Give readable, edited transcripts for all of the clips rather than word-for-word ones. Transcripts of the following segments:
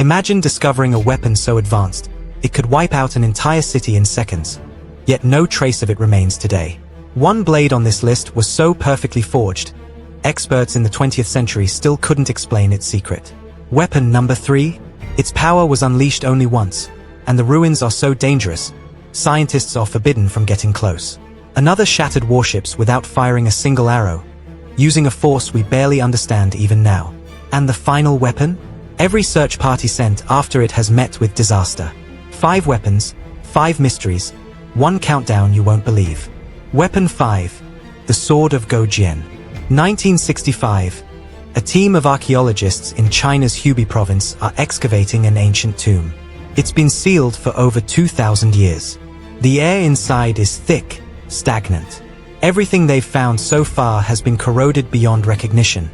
Imagine discovering a weapon so advanced, it could wipe out an entire city in seconds. Yet no trace of it remains today. One blade on this list was so perfectly forged, experts in the 20th century still couldn't explain its secret. Weapon number 3. Its power was unleashed only once, and the ruins are so dangerous, scientists are forbidden from getting close. Another shattered warships without firing a single arrow, using a force we barely understand even now. And the final weapon? Every search party sent after it has met with disaster. 5 weapons, 5 mysteries, 1 countdown you won't believe. Weapon 5. The Sword of Gojian. 1965. A team of archaeologists in China's Hubei province are excavating an ancient tomb. It's been sealed for over 2,000 years. The air inside is thick, stagnant. Everything they've found so far has been corroded beyond recognition.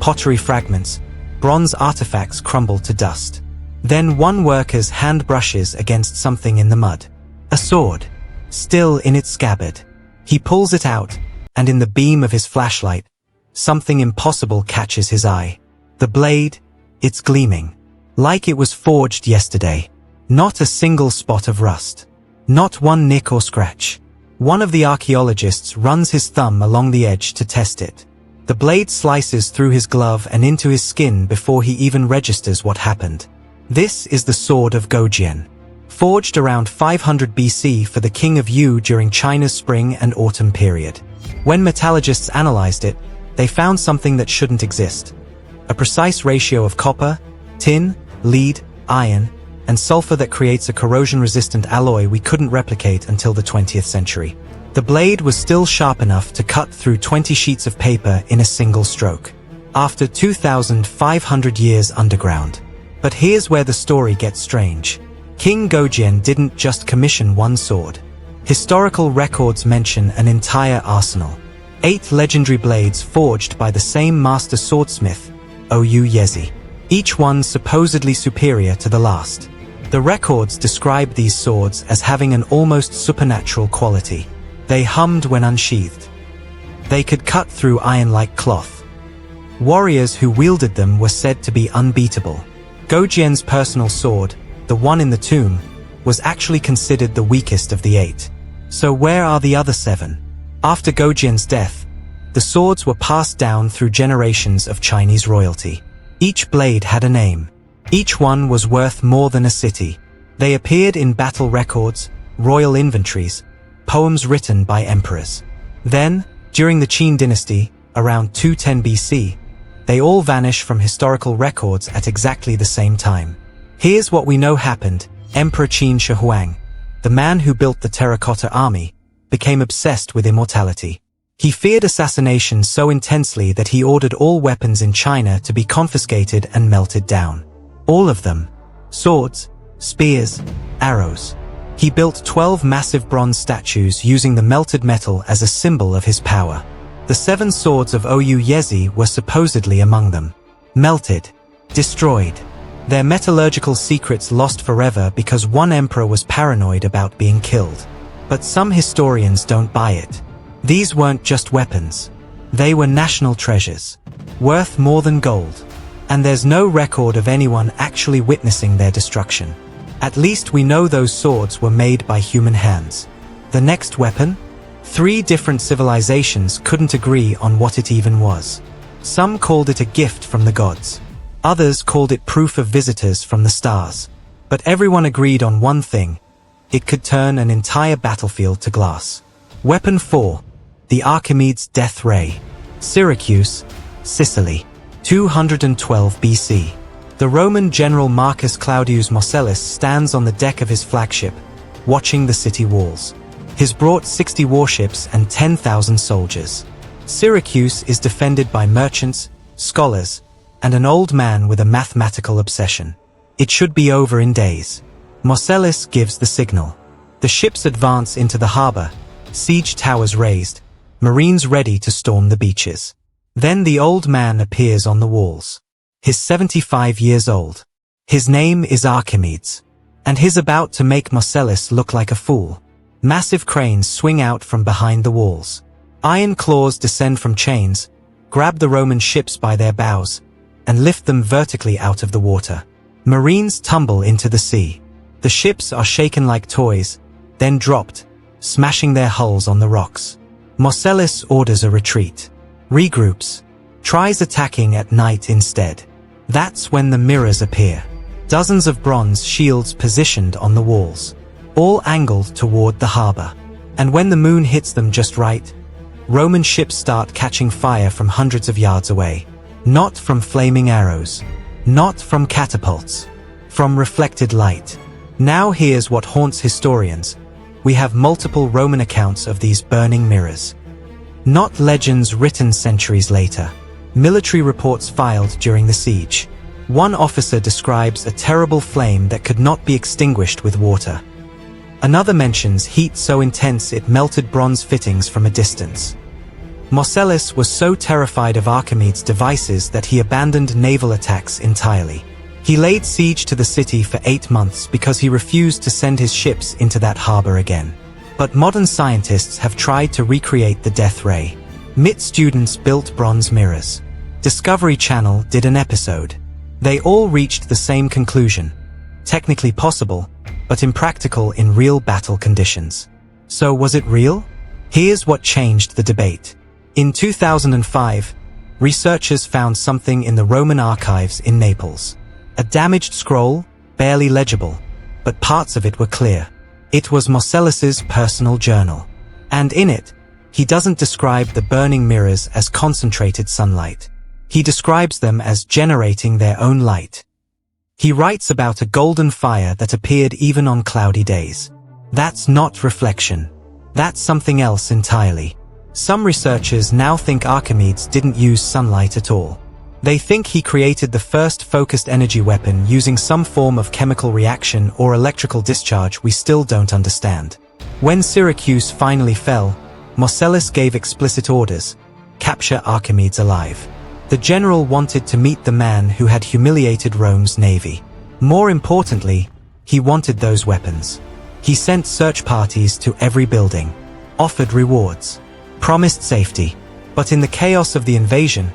Pottery fragments, bronze artifacts crumble to dust. Then one worker's hand brushes against something in the mud. A sword, still in its scabbard. He pulls it out, and in the beam of his flashlight, something impossible catches his eye. The blade, it's gleaming, like it was forged yesterday. Not a single spot of rust. Not one nick or scratch. One of the archaeologists runs his thumb along the edge to test it. The blade slices through his glove and into his skin before he even registers what happened. This is the Sword of Gojian, forged around 500 BC for the King of Yu during China's spring and autumn period. When metallurgists analyzed it, they found something that shouldn't exist. A precise ratio of copper, tin, lead, iron, and sulfur that creates a corrosion-resistant alloy we couldn't replicate until the 20th century. The blade was still sharp enough to cut through 20 sheets of paper in a single stroke. After 2,500 years underground. But here's where the story gets strange. King Gojian didn't just commission one sword. Historical records mention an entire arsenal. 8 legendary blades forged by the same master swordsmith, Oyu. Each one supposedly superior to the last. The records describe these swords as having an almost supernatural quality. They hummed when unsheathed. They could cut through iron like cloth. Warriors who wielded them were said to be unbeatable. Gojian's personal sword, the one in the tomb, was actually considered the weakest of the 8. So where are the other 7? After Gojian's death, the swords were passed down through generations of Chinese royalty. Each blade had a name. Each one was worth more than a city. They appeared in battle records, royal inventories, poems written by emperors. Then, during the Qin dynasty, around 210 BC, they all vanish from historical records at exactly the same time. Here's what we know happened. Emperor Qin Shi Huang, the man who built the terracotta army, became obsessed with immortality. He feared assassination so intensely that he ordered all weapons in China to be confiscated and melted down. All of them. Swords, spears, arrows. He built 12 massive bronze statues using the melted metal as a symbol of his power. The 7 swords of Oyu were supposedly among them. Melted. Destroyed. Their metallurgical secrets lost forever because one emperor was paranoid about being killed. But some historians don't buy it. These weren't just weapons. They were national treasures, worth more than gold. And there's no record of anyone actually witnessing their destruction. At least we know those swords were made by human hands. The next weapon? 3 different civilizations couldn't agree on what it even was. Some called it a gift from the gods. Others called it proof of visitors from the stars. But everyone agreed on one thing. It could turn an entire battlefield to glass. Weapon 4. The Archimedes' Death Ray. Syracuse, Sicily. 212 BC. The Roman general Marcus Claudius Marcellus stands on the deck of his flagship, watching the city walls. He's brought 60 warships and 10,000 soldiers. Syracuse is defended by merchants, scholars, and an old man with a mathematical obsession. It should be over in days. Marcellus gives the signal. The ships advance into the harbor, siege towers raised, marines ready to storm the beaches. Then the old man appears on the walls. He's 75 years old. His name is Archimedes. And he's about to make Marcellus look like a fool. Massive cranes swing out from behind the walls. Iron claws descend from chains, grab the Roman ships by their bows, and lift them vertically out of the water. Marines tumble into the sea. The ships are shaken like toys, then dropped, smashing their hulls on the rocks. Marcellus orders a retreat. Regroups. Tries attacking at night instead. That's when the mirrors appear. Dozens of bronze shields positioned on the walls, all angled toward the harbor. And when the moon hits them just right, Roman ships start catching fire from hundreds of yards away. Not from flaming arrows. Not from catapults. From reflected light. Now here's what haunts historians. We have multiple Roman accounts of these burning mirrors. Not legends written centuries later. Military reports filed during the siege. One officer describes a terrible flame that could not be extinguished with water. Another mentions heat so intense it melted bronze fittings from a distance. Marcellus was so terrified of Archimedes' devices that he abandoned naval attacks entirely. He laid siege to the city for 8 months because he refused to send his ships into that harbor again. But modern scientists have tried to recreate the death ray. MIT students built bronze mirrors. Discovery Channel did an episode. They all reached the same conclusion. Technically possible, but impractical in real battle conditions. So was it real? Here's what changed the debate. In 2005, researchers found something in the Roman archives in Naples. A damaged scroll, barely legible, but parts of it were clear. It was Marcellus's personal journal. And in it, he doesn't describe the burning mirrors as concentrated sunlight. He describes them as generating their own light. He writes about a golden fire that appeared even on cloudy days. That's not reflection. That's something else entirely. Some researchers now think Archimedes didn't use sunlight at all. They think he created the first focused energy weapon using some form of chemical reaction or electrical discharge we still don't understand. When Syracuse finally fell, Marcellus gave explicit orders: capture Archimedes alive. The general wanted to meet the man who had humiliated Rome's navy. More importantly, he wanted those weapons. He sent search parties to every building, offered rewards, promised safety. But in the chaos of the invasion,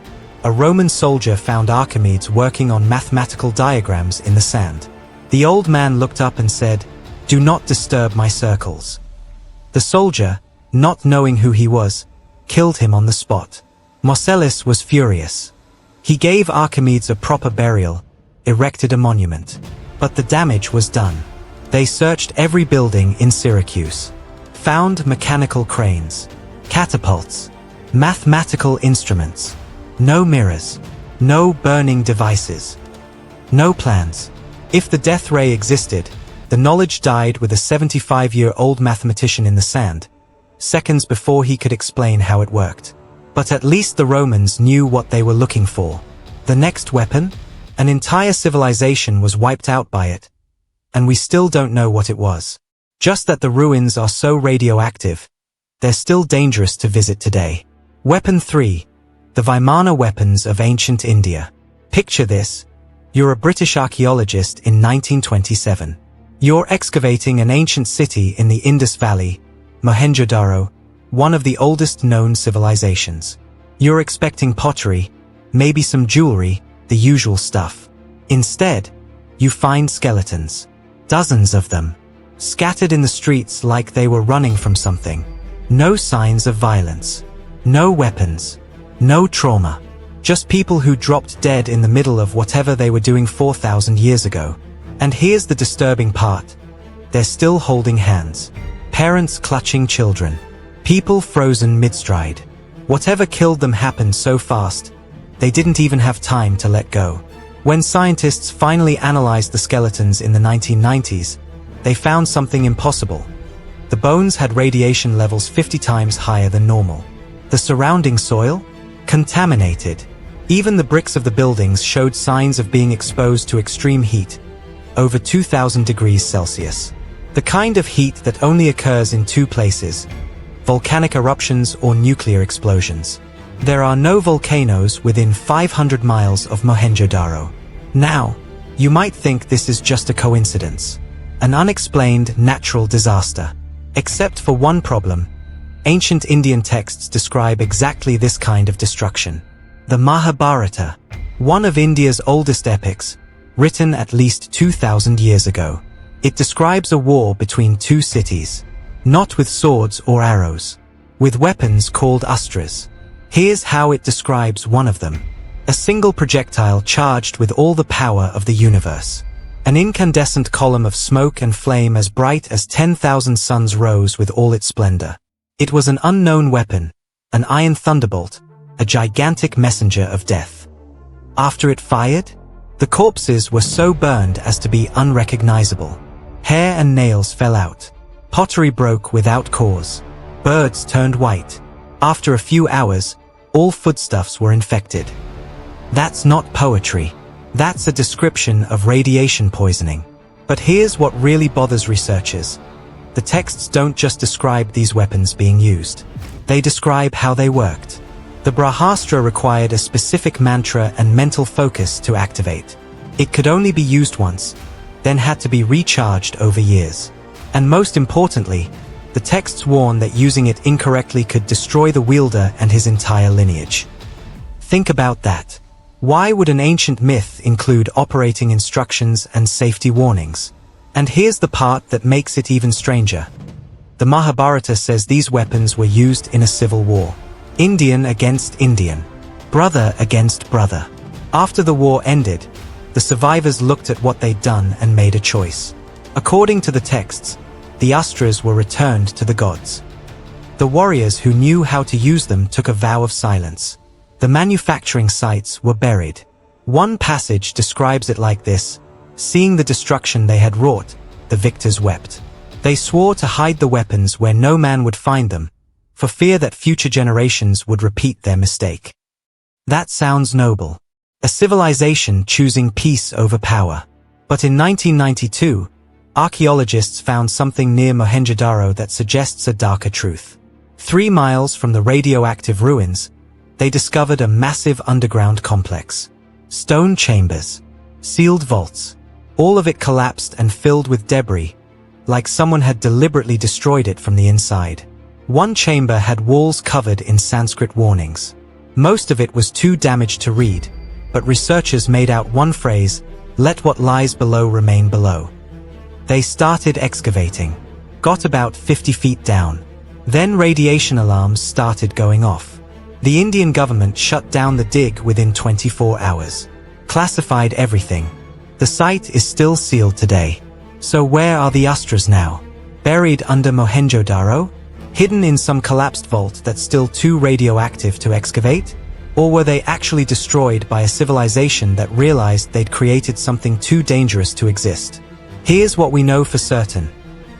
a Roman soldier found Archimedes working on mathematical diagrams in the sand. The old man looked up and said, "Do not disturb my circles." The soldier, not knowing who he was, killed him on the spot. Marcellus was furious. He gave Archimedes a proper burial, erected a monument. But the damage was done. They searched every building in Syracuse. Found mechanical cranes, catapults, mathematical instruments. No mirrors. No burning devices. No plans. If the death ray existed, the knowledge died with a 75-year-old mathematician in the sand, seconds before he could explain how it worked. But at least the Romans knew what they were looking for. The next weapon? An entire civilization was wiped out by it. And we still don't know what it was. Just that the ruins are so radioactive, they're still dangerous to visit today. Weapon 3. The Vimana weapons of ancient India. Picture this. You're a British archaeologist in 1927. You're excavating an ancient city in the Indus Valley, Mohenjo-daro, one of the oldest known civilizations. You're expecting pottery, maybe some jewelry, the usual stuff. Instead, you find skeletons. Dozens of them. Scattered in the streets like they were running from something. No signs of violence. No weapons. No trauma. Just people who dropped dead in the middle of whatever they were doing 4,000 years ago. And here's the disturbing part. They're still holding hands. Parents clutching children. People frozen mid-stride. Whatever killed them happened so fast, they didn't even have time to let go. When scientists finally analyzed the skeletons in the 1990s, they found something impossible. The bones had radiation levels 50 times higher than normal. The surrounding soil? Contaminated. Even the bricks of the buildings showed signs of being exposed to extreme heat, over 2,000 degrees Celsius. The kind of heat that only occurs in 2 places: volcanic eruptions or nuclear explosions. There are no volcanoes within 500 miles of Mohenjo-daro. Now, you might think this is just a coincidence. An unexplained natural disaster. Except for one problem. Ancient Indian texts describe exactly this kind of destruction. The Mahabharata, one of India's oldest epics, written at least 2,000 years ago. It describes a war between two cities, not with swords or arrows, with weapons called astras. Here's how it describes one of them. A single projectile charged with all the power of the universe. An incandescent column of smoke and flame as bright as 10,000 suns rose with all its splendor. It was an unknown weapon, an iron thunderbolt, a gigantic messenger of death. After it fired, the corpses were so burned as to be unrecognizable. Hair and nails fell out. Pottery broke without cause. Birds turned white. After a few hours, all foodstuffs were infected. That's not poetry. That's a description of radiation poisoning. But here's what really bothers researchers. The texts don't just describe these weapons being used. They describe how they worked. The Brahastra required a specific mantra and mental focus to activate. It could only be used once, then had to be recharged over years. And most importantly, the texts warn that using it incorrectly could destroy the wielder and his entire lineage. Think about that. Why would an ancient myth include operating instructions and safety warnings? And here's the part that makes it even stranger. The Mahabharata says these weapons were used in a civil war. Indian against Indian. Brother against brother. After the war ended, the survivors looked at what they'd done and made a choice. According to the texts, the astras were returned to the gods. The warriors who knew how to use them took a vow of silence. The manufacturing sites were buried. One passage describes it like this: seeing the destruction they had wrought, the victors wept. They swore to hide the weapons where no man would find them, for fear that future generations would repeat their mistake. That sounds noble. A civilization choosing peace over power. But in 1992, archaeologists found something near Mohenjo-daro that suggests a darker truth. 3 miles from the radioactive ruins, they discovered a massive underground complex. Stone chambers, sealed vaults, all of it collapsed and filled with debris, like someone had deliberately destroyed it from the inside. One chamber had walls covered in Sanskrit warnings. Most of it was too damaged to read, but researchers made out one phrase: "Let what lies below remain below." They started excavating, got about 50 feet down. Then radiation alarms started going off. The Indian government shut down the dig within 24 hours. Classified everything. The site is still sealed today. So where are the astras now? Buried under Mohenjo-daro? Hidden in some collapsed vault that's still too radioactive to excavate? Or were they actually destroyed by a civilization that realized they'd created something too dangerous to exist? Here's what we know for certain.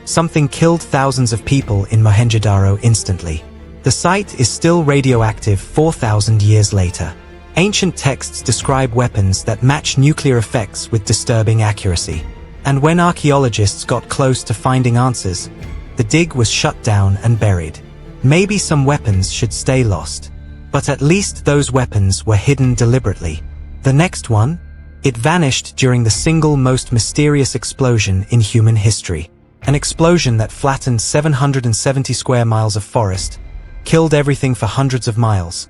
Something killed thousands of people in Mohenjo-daro instantly. The site is still radioactive 4,000 years later. Ancient texts describe weapons that match nuclear effects with disturbing accuracy. And when archaeologists got close to finding answers, the dig was shut down and buried. Maybe some weapons should stay lost. But at least those weapons were hidden deliberately. The next one? It vanished during the single most mysterious explosion in human history. An explosion that flattened 770 square miles of forest, killed everything for hundreds of miles,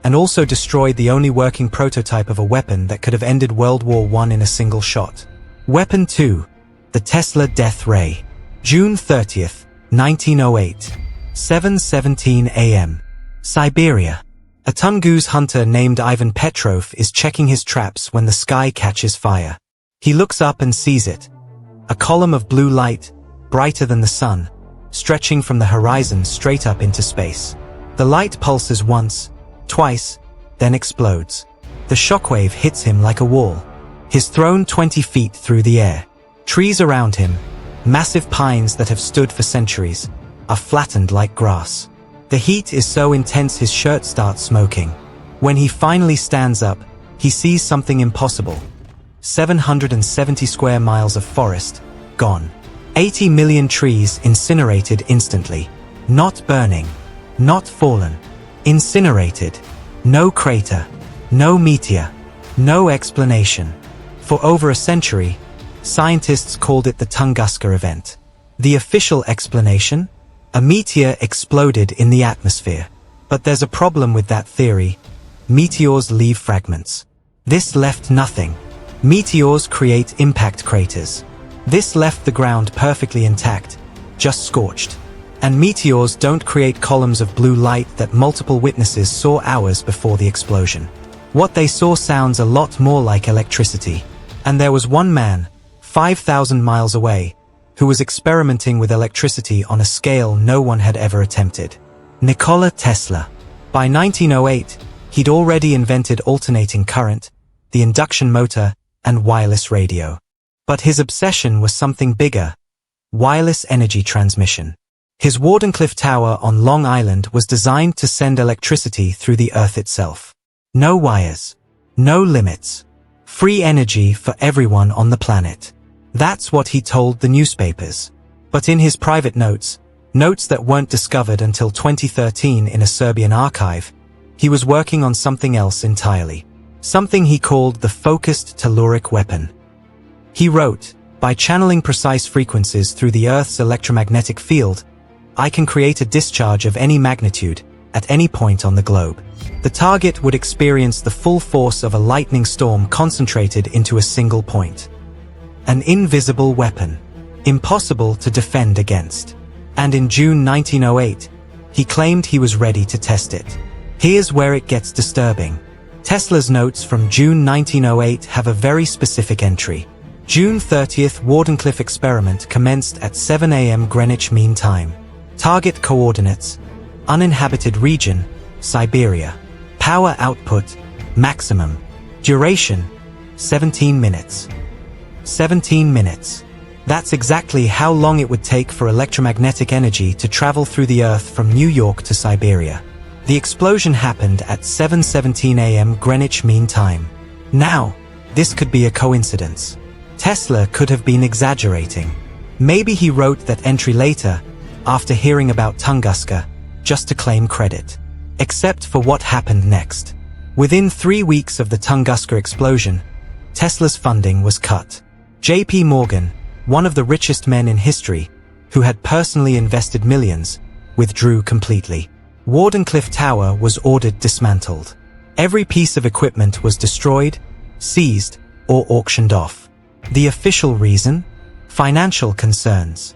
and also destroyed the only working prototype of a weapon that could have ended World War I in a single shot. Weapon 2. The Tesla Death Ray. June 30th, 1908. 7:17 a.m. Siberia. A Tungus hunter named Ivan Petrov is checking his traps when the sky catches fire. He looks up and sees it. A column of blue light, brighter than the sun, stretching from the horizon straight up into space. The light pulses once, twice, then explodes. The shockwave hits him like a wall. He's thrown 20 feet through the air. Trees around him, massive pines that have stood for centuries, are flattened like grass. The heat is so intense his shirt starts smoking. When he finally stands up, he sees something impossible. 770 square miles of forest, gone. 80 million trees incinerated instantly. Not burning, not fallen. Incinerated. No crater, no meteor, no explanation. For over a century, scientists called it the Tunguska event. The official explanation? A meteor exploded in the atmosphere. But there's a problem with that theory. Meteors leave fragments. This left nothing. Meteors create impact craters. This left the ground perfectly intact, just scorched. And meteors don't create columns of blue light that multiple witnesses saw hours before the explosion. What they saw sounds a lot more like electricity. And there was one man, 5,000 miles away, who was experimenting with electricity on a scale no one had ever attempted. Nikola Tesla. By 1908, he'd already invented alternating current, the induction motor, and wireless radio. But his obsession was something bigger: wireless energy transmission. His Wardenclyffe Tower on Long Island was designed to send electricity through the Earth itself. No wires, no limits. Free energy for everyone on the planet. That's what he told the newspapers. But in his private notes that weren't discovered until 2013 in a Serbian archive, he was working on something else entirely. Something he called the focused telluric weapon. He wrote, "By channeling precise frequencies through the Earth's electromagnetic field, I can create a discharge of any magnitude, at any point on the globe. The target would experience the full force of a lightning storm concentrated into a single point. An invisible weapon. Impossible to defend against." And in June 1908, he claimed he was ready to test it. Here's where it gets disturbing. Tesla's notes from June 1908 have a very specific entry. June 30th, Wardenclyffe experiment commenced at 7 a.m. Greenwich Mean Time. Target coordinates: uninhabited region, Siberia. Power output, maximum. Duration, 17 minutes. 17 minutes. That's exactly how long it would take for electromagnetic energy to travel through the Earth from New York to Siberia. The explosion happened at 7:17 a.m. Greenwich Mean Time. Now, this could be a coincidence. Tesla could have been exaggerating. Maybe he wrote that entry later, after hearing about Tunguska, just to claim credit. Except for what happened next. Within 3 weeks of the Tunguska explosion, Tesla's funding was cut. J.P. Morgan, one of the richest men in history, who had personally invested millions, withdrew completely. Wardenclyffe Tower was ordered dismantled. Every piece of equipment was destroyed, seized, or auctioned off. The official reason? Financial concerns.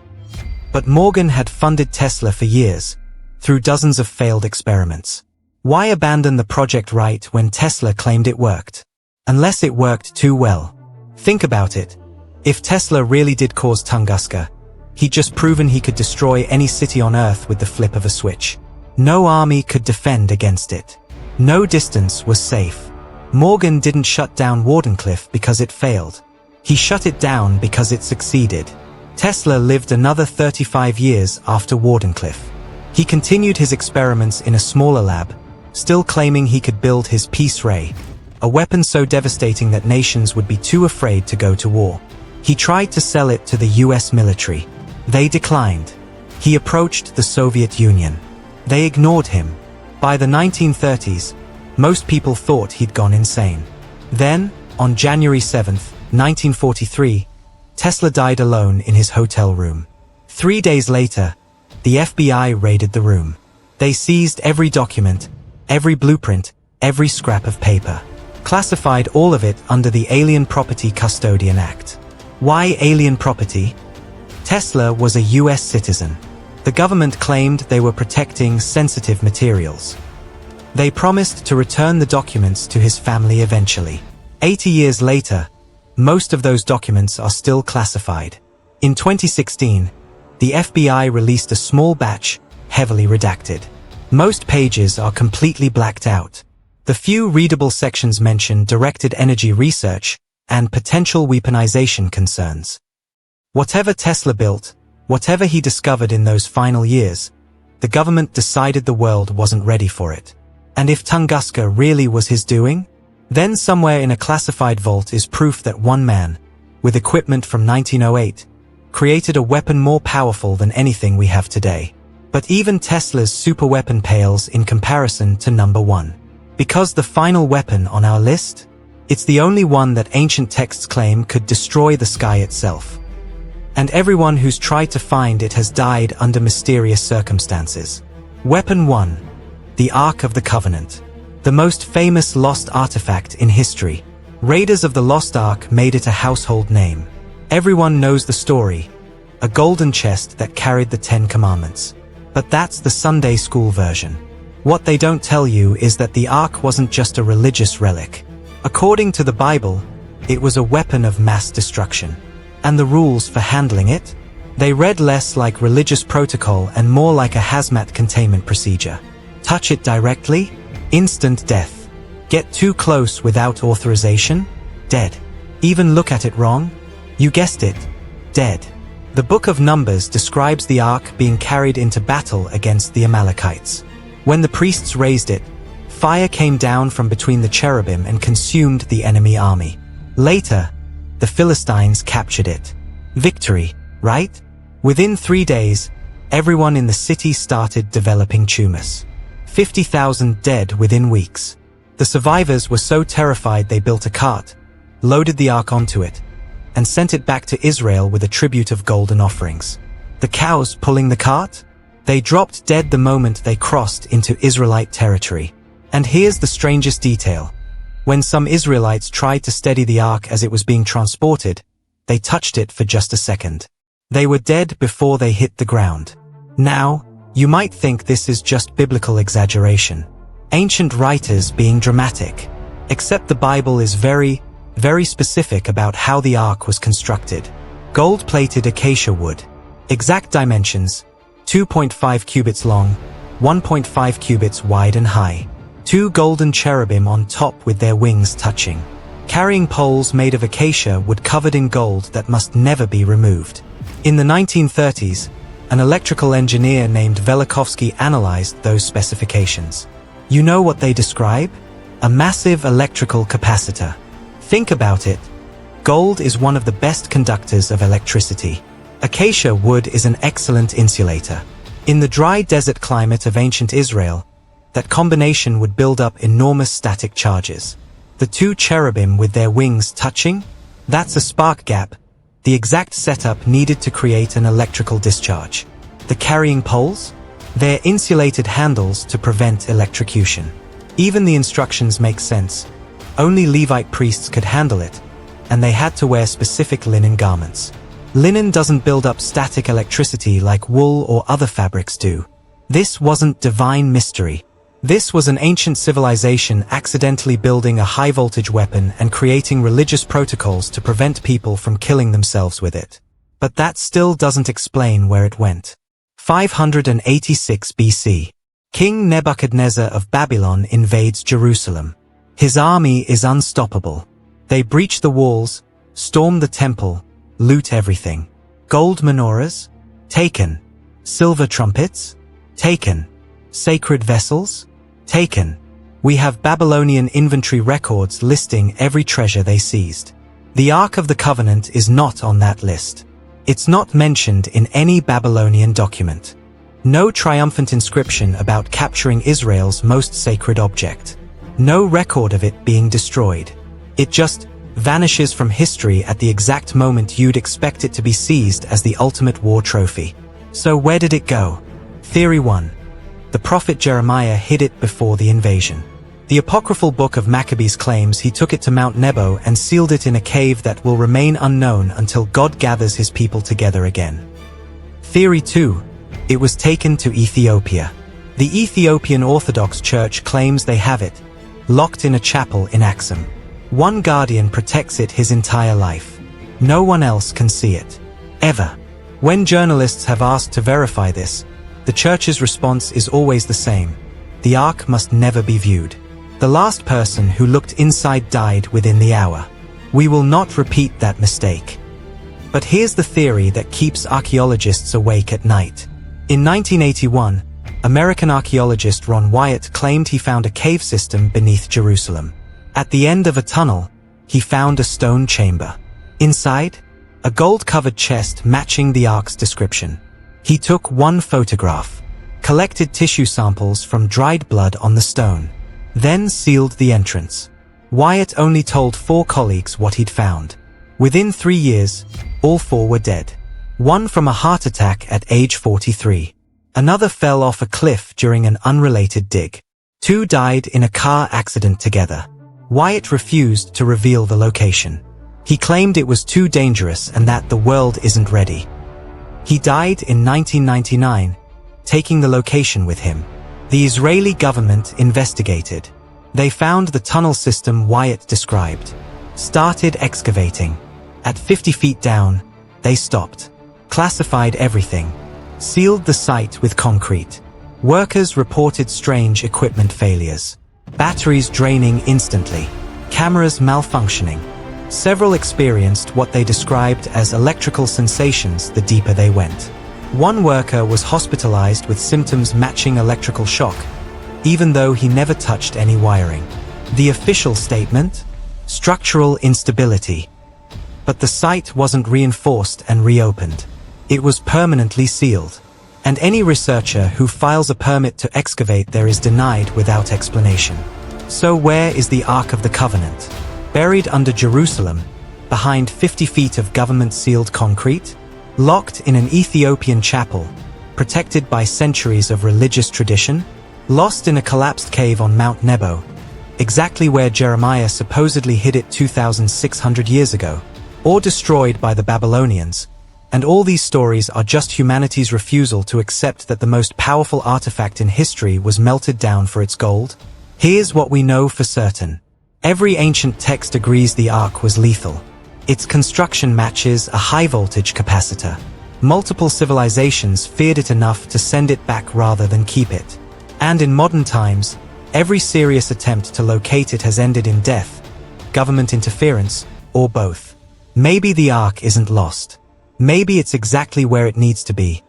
But Morgan had funded Tesla for years, through dozens of failed experiments. Why abandon the project right when Tesla claimed it worked? Unless it worked too well. Think about it. If Tesla really did cause Tunguska, he'd just proven he could destroy any city on Earth with the flip of a switch. No army could defend against it. No distance was safe. Morgan didn't shut down Wardenclyffe because it failed. He shut it down because it succeeded. Tesla lived another 35 years after Wardenclyffe. He continued his experiments in a smaller lab, still claiming he could build his Peace Ray, a weapon so devastating that nations would be too afraid to go to war. He tried to sell it to the US military. They declined. He approached the Soviet Union. They ignored him. By the 1930s, most people thought he'd gone insane. Then, on January 7, 1943, Tesla died alone in his hotel room. 3 days later, the FBI raided the room. They seized every document, every blueprint, every scrap of paper. Classified all of it under the Alien Property Custodian Act. Why alien property? Tesla was a US citizen. The government claimed they were protecting sensitive materials. They promised to return the documents to his family eventually. 80 years later, most of those documents are still classified. In 2016, the FBI released a small batch, heavily redacted. Most pages are completely blacked out. The few readable sections mention directed energy research and potential weaponization concerns. Whatever Tesla built, whatever he discovered in those final years, the government decided the world wasn't ready for it. And if Tunguska really was his doing, then somewhere in a classified vault is proof that one man, with equipment from 1908, created a weapon more powerful than anything we have today. But even Tesla's superweapon pales in comparison to number one. Because the final weapon on our list? It's the only one that ancient texts claim could destroy the sky itself. And everyone who's tried to find it has died under mysterious circumstances. Weapon 1. The Ark of the Covenant. The most famous lost artifact in history. Raiders of the Lost Ark made it a household name. Everyone knows the story, a golden chest that carried the 10 Commandments. But that's the Sunday school version. What they don't tell you is that the Ark wasn't just a religious relic. According to the Bible, it was a weapon of mass destruction. And the rules for handling it? They read less like religious protocol and more like a hazmat containment procedure. Touch it directly? Instant death. Get too close without authorization? Dead. Even look at it wrong? You guessed it. Dead. The Book of Numbers describes the Ark being carried into battle against the Amalekites. When the priests raised it, fire came down from between the cherubim and consumed the enemy army. Later, the Philistines captured it. Victory, right? Within 3 days, everyone in the city started developing tumors. 50,000 dead within weeks. The survivors were so terrified they built a cart, loaded the Ark onto it, and sent it back to Israel with a tribute of golden offerings. The cows pulling the cart? They dropped dead the moment they crossed into Israelite territory. And here's the strangest detail. When some Israelites tried to steady the Ark as it was being transported, they touched it for just a second. They were dead before they hit the ground. Now, you might think this is just biblical exaggeration. Ancient writers being dramatic. Except the Bible is very specific about how the Ark was constructed. Gold-plated acacia wood. Exact dimensions, 2.5 cubits long, 1.5 cubits wide and high. 2 golden cherubim on top with their wings touching. Carrying poles made of acacia wood covered in gold that must never be removed. In the 1930s, an electrical engineer named Velikovsky analyzed those specifications. You know what they describe? A massive electrical capacitor. Think about it. Gold is one of the best conductors of electricity. Acacia wood is an excellent insulator. In the dry desert climate of ancient Israel, that combination would build up enormous static charges. The 2 cherubim with their wings touching? That's a spark gap, the exact setup needed to create an electrical discharge. The carrying poles? They're insulated handles to prevent electrocution. Even the instructions make sense. Only Levite priests could handle it, and they had to wear specific linen garments. Linen doesn't build up static electricity like wool or other fabrics do. This wasn't divine mystery. This was an ancient civilization accidentally building a high-voltage weapon and creating religious protocols to prevent people from killing themselves with it. But that still doesn't explain where it went. 586 BC. King Nebuchadnezzar of Babylon invades Jerusalem. His army is unstoppable. They breach the walls, storm the temple, loot everything. Gold menorahs? Taken. Silver trumpets? Taken. Sacred vessels? Taken. We have Babylonian inventory records listing every treasure they seized. The Ark of the Covenant is not on that list. It's not mentioned in any Babylonian document. No triumphant inscription about capturing Israel's most sacred object. No record of it being destroyed. It just vanishes from history at the exact moment you'd expect it to be seized as the ultimate war trophy. So where did it go? Theory 1. The prophet Jeremiah hid it before the invasion. The apocryphal book of Maccabees claims he took it to Mount Nebo and sealed it in a cave that will remain unknown until God gathers his people together again. Theory 2. It was taken to Ethiopia. The Ethiopian Orthodox Church claims they have it, locked in a chapel in Axum. One guardian protects it his entire life. No one else can see it. Ever. When journalists have asked to verify this, the church's response is always the same. The Ark must never be viewed. The last person who looked inside died within the hour. We will not repeat that mistake. But here's the theory that keeps archaeologists awake at night. In 1981, American archaeologist Ron Wyatt claimed he found a cave system beneath Jerusalem. At the end of a tunnel, he found a stone chamber. Inside, a gold-covered chest matching the Ark's description. He took one photograph, collected tissue samples from dried blood on the stone, then sealed the entrance. Wyatt only told 4 colleagues what he'd found. Within 3 years, all 4 were dead. One from a heart attack at age 43. Another fell off a cliff during an unrelated dig. 2 died in a car accident together. Wyatt refused to reveal the location. He claimed it was too dangerous and that the world isn't ready. He died in 1999, taking the location with him. The Israeli government investigated. They found the tunnel system Wyatt described. Started excavating. At 50 feet down, they stopped. Classified everything. Sealed the site with concrete. Workers reported strange equipment failures. Batteries draining instantly. Cameras malfunctioning. Several experienced what they described as electrical sensations the deeper they went. One worker was hospitalized with symptoms matching electrical shock, even though he never touched any wiring. The official statement? Structural instability. But the site wasn't reinforced and reopened. It was permanently sealed. And any researcher who files a permit to excavate there is denied without explanation. So where is the Ark of the Covenant? Buried under Jerusalem, behind 50 feet of government-sealed concrete? Locked in an Ethiopian chapel, protected by centuries of religious tradition? Lost in a collapsed cave on Mount Nebo, exactly where Jeremiah supposedly hid it 2,600 years ago? Or destroyed by the Babylonians? And all these stories are just humanity's refusal to accept that the most powerful artifact in history was melted down for its gold? Here's what we know for certain. Every ancient text agrees the Ark was lethal. Its construction matches a high-voltage capacitor. Multiple civilizations feared it enough to send it back rather than keep it. And in modern times, every serious attempt to locate it has ended in death, government interference, or both. Maybe the Ark isn't lost. Maybe it's exactly where it needs to be.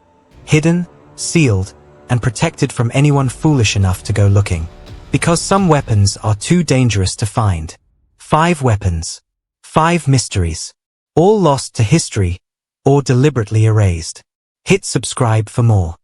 Hidden, sealed, and protected from anyone foolish enough to go looking. Because some weapons are too dangerous to find. 5 weapons. 5 mysteries. All lost to history, or deliberately erased. Hit subscribe for more.